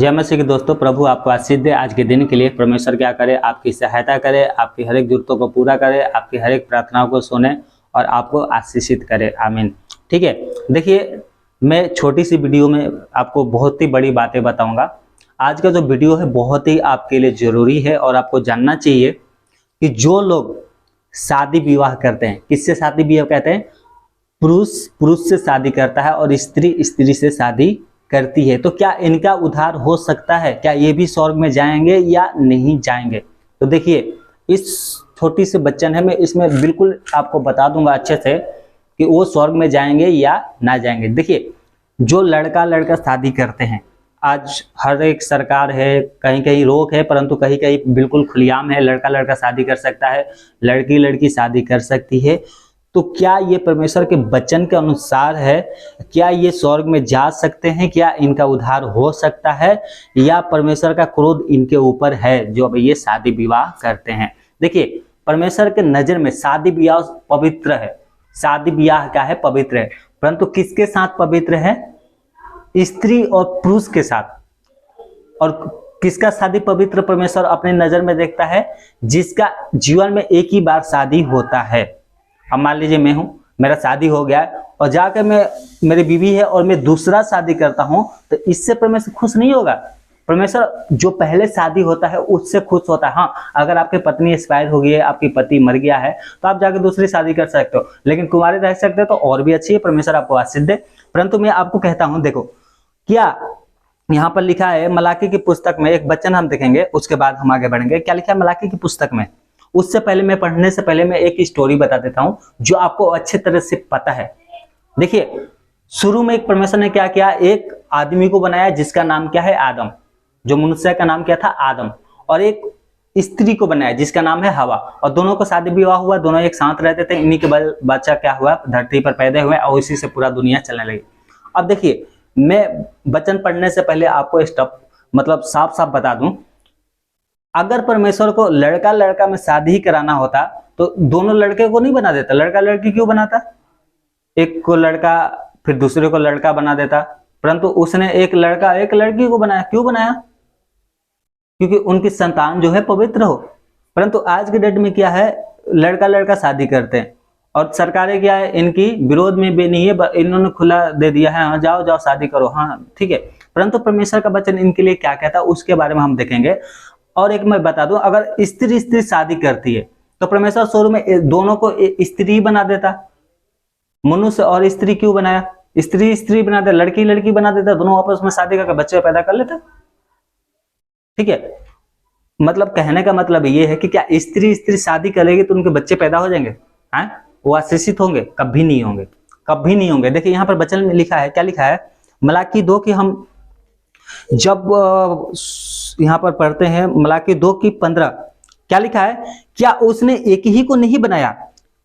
जय मसीह के दोस्तों, प्रभु आपको आशीष दे। आज के दिन के लिए परमेश्वर क्या करे, आपकी सहायता करे, आपकी हर एक जरूरतों को पूरा करे, आपकी हर एक प्रार्थनाओं को सुने और आपको आशीषित करे। आमीन। ठीक है, देखिए मैं छोटी सी वीडियो में आपको बहुत ही बड़ी बातें बताऊंगा। आज का जो वीडियो है बहुत ही आपके लिए जरूरी है और आपको जानना चाहिए कि जो लोग शादी विवाह करते हैं, किससे शादी विवाह कहते हैं? पुरुष पुरुष से शादी करता है और स्त्री स्त्री से शादी करती है, तो क्या इनका उद्धार हो सकता है? क्या ये भी स्वर्ग में जाएंगे या नहीं जाएंगे? तो देखिए, इस छोटी सी बच्चन है, मैं इसमें बिल्कुल आपको बता दूंगा अच्छे से कि वो स्वर्ग में जाएंगे या ना जाएंगे। देखिए, जो लड़का लड़का शादी करते हैं, आज हर एक सरकार है, कहीं कहीं रोक है, परंतु कहीं कहीं बिल्कुल खुलेआम है, लड़का लड़का शादी कर सकता है, लड़की लड़की शादी कर सकती है। तो क्या ये परमेश्वर के वचन के अनुसार है? क्या ये स्वर्ग में जा सकते हैं? क्या इनका उद्धार हो सकता है या परमेश्वर का क्रोध इनके ऊपर है जो अब ये शादी विवाह करते हैं? देखिए, परमेश्वर के नजर में शादी विवाह पवित्र है। शादी विवाह क्या है? पवित्र है। परंतु किसके साथ पवित्र है? स्त्री और पुरुष के साथ। और किसका शादी पवित्र परमेश्वर अपने नजर में देखता है? जिसका जीवन में एक ही बार शादी होता है। अब मान लीजिए मैं हूं, मेरा शादी हो गया है और जाकर मेरी बीवी है और मैं दूसरा शादी करता हूं, तो इससे परमेश्वर खुश नहीं होगा। परमेश्वर जो पहले शादी होता है उससे खुश होता है। हाँ, अगर आपकी पत्नी एक्सपायर हो गई है, आपकी पति मर गया है, तो आप जाकर दूसरी शादी कर सकते हो, लेकिन कुंवारे रह सकते हो तो और भी अच्छी है। परमेश्वर आपको आशीष दे। परंतु मैं आपको कहता हूं, देखो क्या यहाँ पर लिखा है मलाकी की पुस्तक में, एक वचन हम देखेंगे उसके बाद हम आगे बढ़ेंगे। क्या लिखा है मलाकी की पुस्तक में? उससे पहले मैं पढ़ने से पहले मैं एक स्टोरी बता देता हूं जो आपको अच्छे तरह से पता है। देखिए, शुरू में एक परमेश्वर ने क्या किया, एक आदमी को बनाया जिसका नाम क्या है? आदम। जो मनुष्य का नाम क्या था? आदम। और एक स्त्री को बनाया जिसका नाम है हवा। और दोनों को शादी विवाह हुआ, दोनों एक साथ रहते थे। इन्हीं के बच्चा क्या हुआ? धरती पर पैदा हुए और इसी से पूरा दुनिया चलने लगी। अब देखिए, मैं वचन पढ़ने से पहले आपको मतलब साफ साफ बता दूं, अगर परमेश्वर को लड़का लड़का में शादी ही कराना होता तो दोनों लड़के को नहीं बना देता। लड़का लड़की क्यों बनाता? एक को लड़का फिर दूसरे को लड़का बना देता। परंतु उसने एक लड़का एक लड़की को बनाया। क्यों बनाया? क्योंकि उनकी संतान जो है पवित्र हो। परंतु आज के डेट में क्या है, लड़का लड़का शादी करते हैं और सरकारें क्या है, इनकी विरोध में भी नहीं है, इन्होंने खुला दे दिया है, हाँ जाओ जाओ शादी करो, हाँ ठीक है। परंतु परमेश्वर का वचन इनके लिए क्या कहता है उसके बारे में हम देखेंगे। और एक मैं बता दूं, अगर स्त्री स्त्री शादी करती है तो परमेश्वर शुरू में दोनों को स्त्री बना देता। मनुष्य और स्त्री क्यों बनाया? स्त्री स्त्री बना दे, लड़की लड़की बना देता, दोनों आपस में शादी करके बच्चे पैदा कर लेते। ठीक है, मतलब कहने का मतलब ये है कि क्या स्त्री स्त्री शादी करेगी तो उनके बच्चे पैदा हो जाएंगे? हाँ, वो आशीषित होंगे? कभी नहीं होंगे, कभी नहीं होंगे। देखिए यहाँ पर वचन में लिखा है, क्या लिखा है? मलाकी 2 की हम जब यहां पर पढ़ते हैं, मलाकी 2 की 15, क्या लिखा है? क्या उसने एक ही को नहीं बनाया?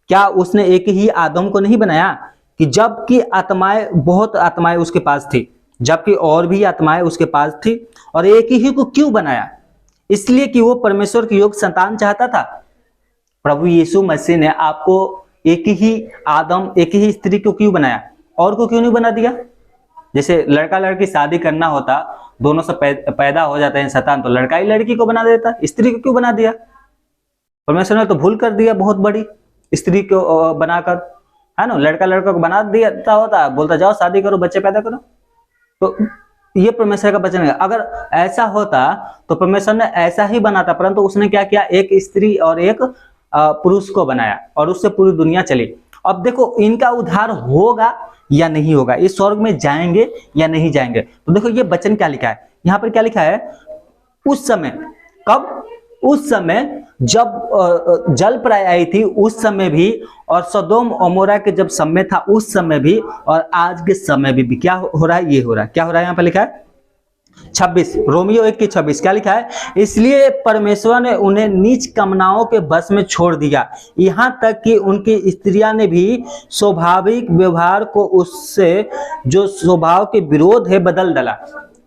क्या उसने एक ही आदम को नहीं बनाया कि जबकि आत्माएं, बहुत आत्माएं उसके पास थी, जबकि और भी आत्माएं उसके पास थी, और एक ही को क्यों बनाया? इसलिए कि वो परमेश्वर की योग्य संतान चाहता था। प्रभु यीशु मसीह ने आपको एक ही आदम एक ही स्त्री को क्यों बनाया? और को क्यों नहीं बना दिया? जैसे लड़का लड़की शादी करना होता, दोनों से पैदा हो जाते हैं संतान, तो लड़का ही लड़की को बना देता, स्त्री को क्यों बना दिया? परमेश्वर ने तो भूल कर दिया बहुत बड़ी, स्त्री को बनाकर, है ना। लड़का लड़का को बना दिया होता, बोलता जाओ शादी करो, बच्चे पैदा करो। तो ये परमेश्वर का वचन है। अगर ऐसा होता तो परमेश्वर ने ऐसा ही बनाता, परंतु उसने क्या किया? एक स्त्री और एक पुरुष को बनाया और उससे पूरी दुनिया चली। अब देखो, इनका उद्धार होगा या नहीं होगा, ये स्वर्ग में जाएंगे या नहीं जाएंगे? तो देखो ये वचन क्या लिखा है, यहाँ पर क्या लिखा है? उस समय, कब? उस समय जब जल प्रलय आई थी उस समय भी, और सदोम अमोरा के जब समय था उस समय भी, और आज के समय भी क्या हो रहा है? ये हो रहा है। क्या हो रहा है? यहाँ पर लिखा है 26, रोमियो 1 की 26, क्या लिखा है? इसलिए परमेश्वर ने उन्हें नीच कामनाओं के बस में छोड़ दिया, यहाँ तक कि उनकी स्त्रियां ने भी स्वाभाविक व्यवहार को उससे जो स्वभाव के विरोध है बदल डाला।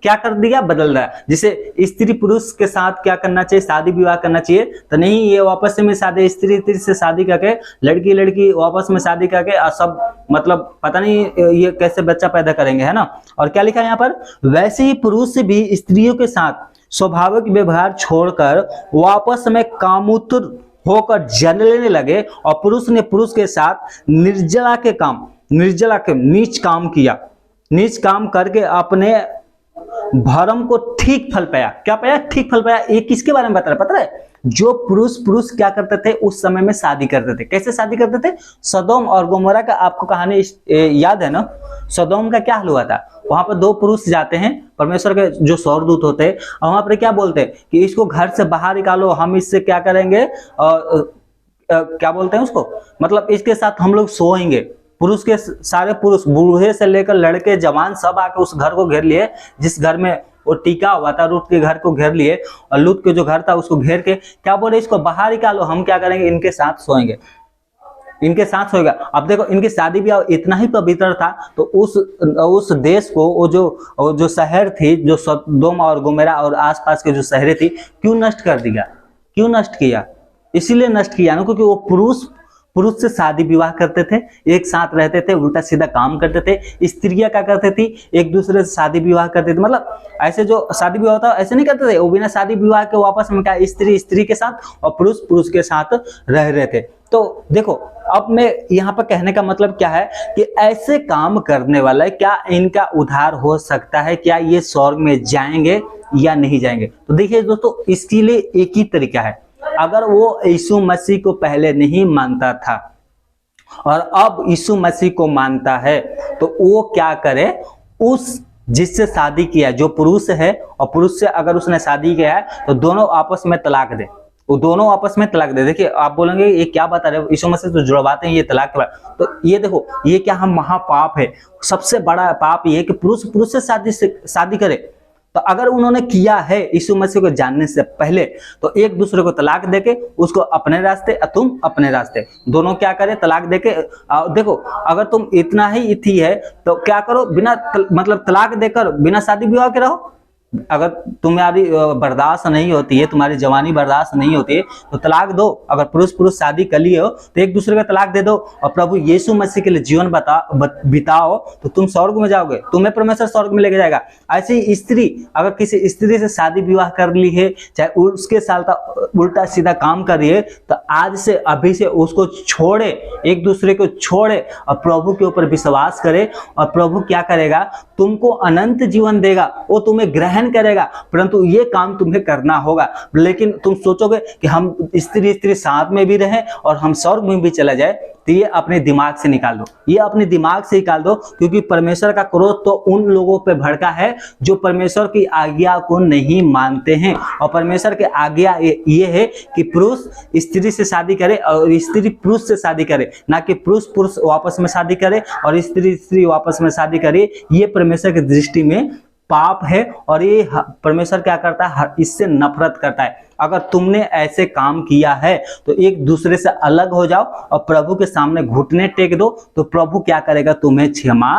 क्या कर दिया, बदल रहा है। जिसे स्त्री पुरुष के साथ क्या करना चाहिए, शादी विवाह करना चाहिए, तो नहीं, ये वापस में शादी, स्त्री से शादी करके, लड़की लड़की वापस में शादी करके सब मतलब पता नहीं ये कैसे बच्चा पैदा करेंगे, है ना। और क्या लिखा है यहाँ पर, वैसे ही पुरुष भी स्त्रियों के साथ स्वाभाविक व्यवहार छोड़कर वापस में कामुत्र होकर जल लेने लगे, और पुरुष ने पुरुष के साथ निर्जला के नीच काम किया, नीच काम करके अपने भरम को ठीक फल पाया। क्या पाया, ठीक फल पाया। ये किसके बारे में बता रहा है, पता है, जो पुरुष क्या करते थे उस समय में, शादी करते थे। कैसे शादी करते थे, सदोम और गोमोरा का आपको कहानी याद है ना। सदोम का क्या हाल हुआ था, वहां पर दो पुरुष जाते हैं, परमेश्वर के जो स्वर्गदूत होते हैं, और वहां पर क्या बोलते हैं कि इसको घर से बाहर निकालो, हम इससे क्या करेंगे, क्या बोलते हैं उसको, मतलब इसके साथ हम लोग सोएंगे। पुरुष के सारे पुरुष, बूढ़े से लेकर लड़के जवान, सब आके उस घर को घेर लिए, जिस घर में वो टीका हुआ था, लूत के घर को घेर लिए, और लूत के जो घर था उसको घेर के क्या बोले, इसको बाहर निकालो, हम क्या करेंगे, इनके साथ सोएंगे, इनके साथ सोएगा। अब देखो, इनकी शादी ब्याह इतना ही पवित्र था, तो उस देश को, वो जो शहर थी, जो सदोम और गोमेरा और आसपास के जो शहरें थी, क्यों नष्ट कर दिया, क्यों नष्ट किया, इसीलिए नष्ट किया ना, क्योंकि वो पुरुष से शादी विवाह करते थे, एक साथ रहते थे, उल्टा सीधा काम करते थे। स्त्रियां क्या करती थी, एक दूसरे से शादी विवाह करते थे, मतलब ऐसे जो शादी विवाह होता है ऐसे नहीं करते थे, वो बिना शादी विवाह के वापस में क्या, स्त्री के साथ और पुरुष के साथ रह रहे थे। तो देखो, अब मैं यहाँ पर कहने का मतलब क्या है कि ऐसे काम करने वाला क्या इनका उद्धार हो सकता है, क्या ये स्वर्ग में जाएंगे या नहीं जाएंगे। तो देखिए दोस्तों, इसके लिए एक ही तरीका है। अगर वो यीशु मसीह को पहले नहीं मानता था और अब यीशु मसीह को मानता है, तो वो क्या करे, उस जिससे शादी किया, जो पुरुष है और पुरुष से अगर उसने शादी किया है, तो दोनों आपस में तलाक दे, वो दोनों आपस में तलाक दे। देखिए, आप बोलेंगे ये क्या बता रहे हो, यीशु मसीह तो जुड़वाते हैं ये तलाक के बाद, तो ये देखो, ये क्या हम महापाप है, सबसे बड़ा पाप ये कि पुरुष से शादी करे। तो अगर उन्होंने किया है यीशु मसीह को जानने से पहले, तो एक दूसरे को तलाक देके, उसको अपने रास्ते, तुम अपने रास्ते, दोनों क्या करे, तलाक देके। देखो, अगर तुम इतना ही थी है, तो क्या करो, बिना मतलब तलाक देकर बिना शादी विवाह के रहो। अगर तुम्हारी बर्दाश्त नहीं होती है, तुम्हारी जवानी बर्दाश्त नहीं होती है, तो तलाक दो। अगर पुरुष शादी कर लिए हो, तो एक दूसरे का तलाक दे दो और प्रभु यीशु मसीह के लिए जीवन बिताओ, तो तुम स्वर्ग में जाओगे, तुम्हें परमेश्वर स्वर्ग में लेके जाएगा। ऐसे ही स्त्री अगर किसी स्त्री से शादी विवाह कर ली है, चाहे उसके साथ उल्टा सीधा काम कर रही है, तो आज से, अभी से उसको छोड़े, एक दूसरे को छोड़े और प्रभु के ऊपर विश्वास करे, और प्रभु क्या करेगा, तुमको अनंत जीवन देगा, वो तुम्हें ग्रहण करेगा। परंतु ये काम तुम्हें करना होगा। लेकिन तुम सोचोगे कि हम स्त्री साथ में भी रहें और हम स्वर्ग में भी चला जाए, तो ये अपने दिमाग से निकाल दो, ये अपने दिमाग से निकाल दो, क्योंकि परमेश्वर का क्रोध तो उन लोगों पे भड़का है जो परमेश्वर की आज्ञा को नहीं मानते हैं। और परमेश्वर की आज्ञा ये है कि पुरुष स्त्री से शादी करे और स्त्री पुरुष से शादी करे, ना कि पुरुष वापस में शादी करे और स्त्री वापस में शादी करे। ये परमेश्वर की दृष्टि में पाप है, और ये परमेश्वर क्या करता है, इससे नफरत करता है। अगर तुमने ऐसे काम किया है, तो एक दूसरे से अलग हो जाओ और प्रभु के सामने घुटने टेक दो, तो प्रभु क्या करेगा, तुम्हें क्षमा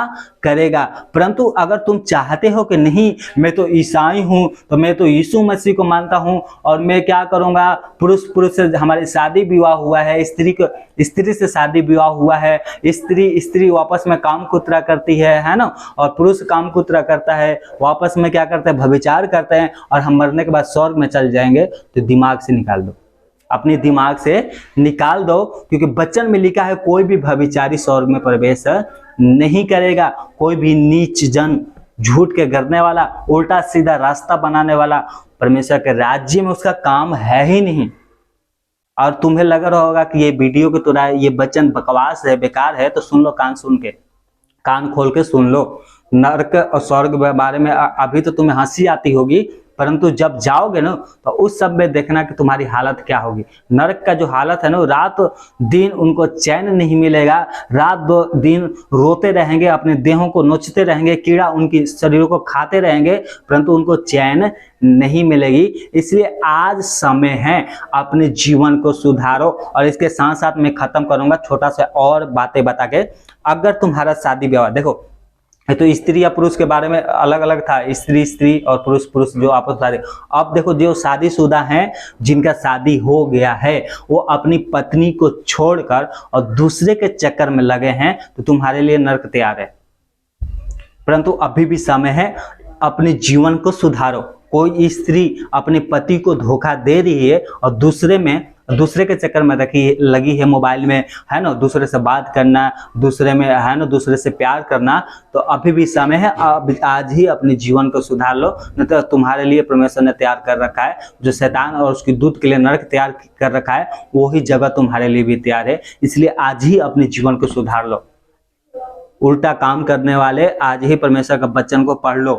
करेगा। परंतु अगर तुम चाहते हो कि नहीं, मैं तो ईसाई हूं, तो मैं तो यीशु मसीह को मानता हूं, और मैं क्या करूंगा, पुरुष से हमारी शादी विवाह हुआ है, स्त्री से शादी विवाह हुआ है, स्त्री वापस में काम कुतरा करती है ना, और पुरुष काम कुतरा करता है, वापस में क्या करते हैं, व्यभिचार करते हैं, और हम मरने के बाद स्वर्ग में चल जाएंगे। तो दिमाग से निकाल दो, अपने दिमाग से निकाल दो, क्योंकि वचन में लिखा है कोई भी व्यभिचारी स्वर्ग में प्रवेश नहीं करेगा। कोई भी नीच जन, झूठ के गढ़ने वाला, उल्टा सीधा रास्ता बनाने वाला, परमेश्वर के राज्य में उसका काम है ही नहीं। और तुम्हें लग रहा होगा कि ये वीडियो की तरह ये वचन बकवास है, बेकार है, तो सुन लो, कान खोल के सुन लो। नरक और स्वर्ग के बारे में अभी तो तुम्हें हंसी आती होगी, परंतु जब जाओगे ना, तो उस सब में देखना कि तुम्हारी हालत क्या होगी। नरक का जो हालत है ना, रात दिन उनको चैन नहीं मिलेगा, रात दिन रोते रहेंगे, अपने देहों को नोचते रहेंगे, कीड़ा उनकी शरीरों को खाते रहेंगे, परंतु उनको चैन नहीं मिलेगी। इसलिए आज समय है, अपने जीवन को सुधारो। और इसके साथ साथ मैं खत्म करूंगा छोटा सा और बातें बता के। अगर तुम्हारा शादी विवाह, देखो तो स्त्री या पुरुष के बारे में अलग अलग था, स्त्री स्त्री और पुरुष पुरुष जो आपस में। अब देखो जो शादीशुदा हैं, जिनका शादी हो गया है, वो अपनी पत्नी को छोड़कर और दूसरे के चक्कर में लगे हैं, तो तुम्हारे लिए नरक तैयार है। परंतु अभी भी समय है, अपने जीवन को सुधारो। कोई स्त्री अपने पति को धोखा दे रही है और दूसरे के चक्कर में लगी है, मोबाइल में, है ना, दूसरे से बात करना, दूसरे में, है ना, दूसरे से प्यार करना, तो अभी भी समय है, अब आज ही अपने जीवन को सुधार लो, नहीं तो तुम्हारे लिए परमेश्वर ने तैयार कर रखा है, जो शैतान और उसकी दूत के लिए नरक तैयार कर रखा है, वही जगह तुम्हारे लिए भी तैयार है। इसलिए आज ही अपने जीवन को सुधार लो। उल्टा काम करने वाले आज ही परमेश्वर का वचन को पढ़ लो,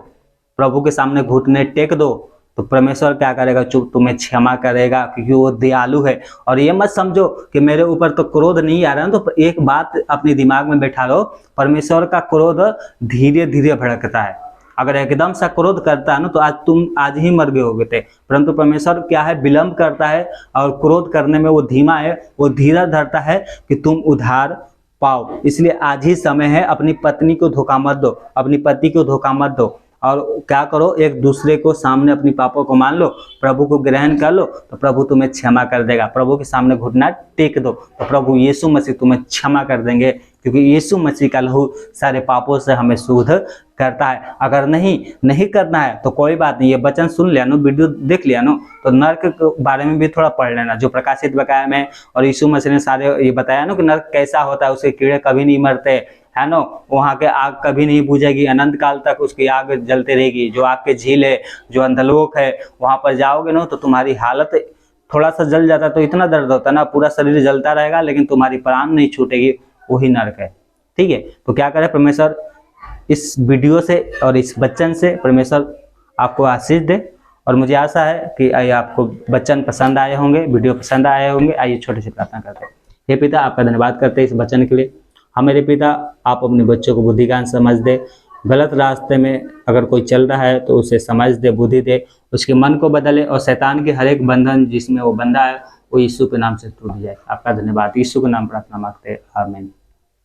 प्रभु के सामने घुटने टेक दो, तो परमेश्वर क्या करेगा, चुप तुम्हें क्षमा करेगा, क्योंकि वो दयालु है। और ये मत समझो कि मेरे ऊपर तो क्रोध नहीं आ रहा है, तो एक बात अपने दिमाग में बैठा लो, परमेश्वर का क्रोध धीरे धीरे भड़कता है। अगर एकदम सा क्रोध करता है ना, तो तुम आज ही मर गए होगे थे। परंतु परमेश्वर क्या है, विलंब करता है, और क्रोध करने में वो धीमा है, वो धीरज धरता है कि तुम उधार पाओ। इसलिए आज ही समय है, अपनी पत्नी को धोखा मत दो, अपनी पति को धोखा मत दो, और क्या करो, एक दूसरे को सामने अपनी पापों को मान लो, प्रभु को ग्रहण कर लो, तो प्रभु तुम्हें क्षमा कर देगा। प्रभु के सामने घुटना टेक दो, तो प्रभु यीशु मसीह तुम्हें क्षमा कर देंगे, क्योंकि यीशु मसीह का लहू सारे पापों से हमें शुद्ध करता है। अगर नहीं करना है तो कोई बात नहीं, ये वचन सुन लिया नो, वीडियो देख लिया नो, तो नरक के बारे में भी थोड़ा पढ़ लेना, जो प्रकाशित बकाया में और यीशु मसीह ने सारे ये बताया ना कि नरक कैसा होता है, उसके कीड़े कभी नहीं मरते, है ना, वहाँ के आग कभी नहीं बुझेगी, अनंत काल तक उसकी आग जलते रहेगी। जो आग के झील है, जो अंधलोक है, वहाँ पर जाओगे ना, तो तुम्हारी हालत थोड़ा सा जल जाता है तो इतना दर्द होता है ना, पूरा शरीर जलता रहेगा, लेकिन तुम्हारी प्राण नहीं छूटेगी, वही नरक है। ठीक है, तो क्या करे परमेश्वर, इस वीडियो से और इस वचन से परमेश्वर आपको आशीष दे। और मुझे आशा है कि आपको वचन पसंद आए होंगे, वीडियो पसंद आए होंगे। आइए छोटे से प्रार्थना करते हैं। हे पिता, आपका धन्यवाद करते हैं इस वचन के लिए। हमारे पिता, आप अपने बच्चों को बुद्धिज्ञान समझ दे, गलत रास्ते में अगर कोई चल रहा है तो उसे समझ दे, बुद्धि दे, उसके मन को बदले, और शैतान के हर एक बंधन जिसमें वो बंधा है वो यीशु के नाम से टूट जाए। आपका धन्यवाद, यीशु के नाम प्रार्थना मांगते हैं, आमीन।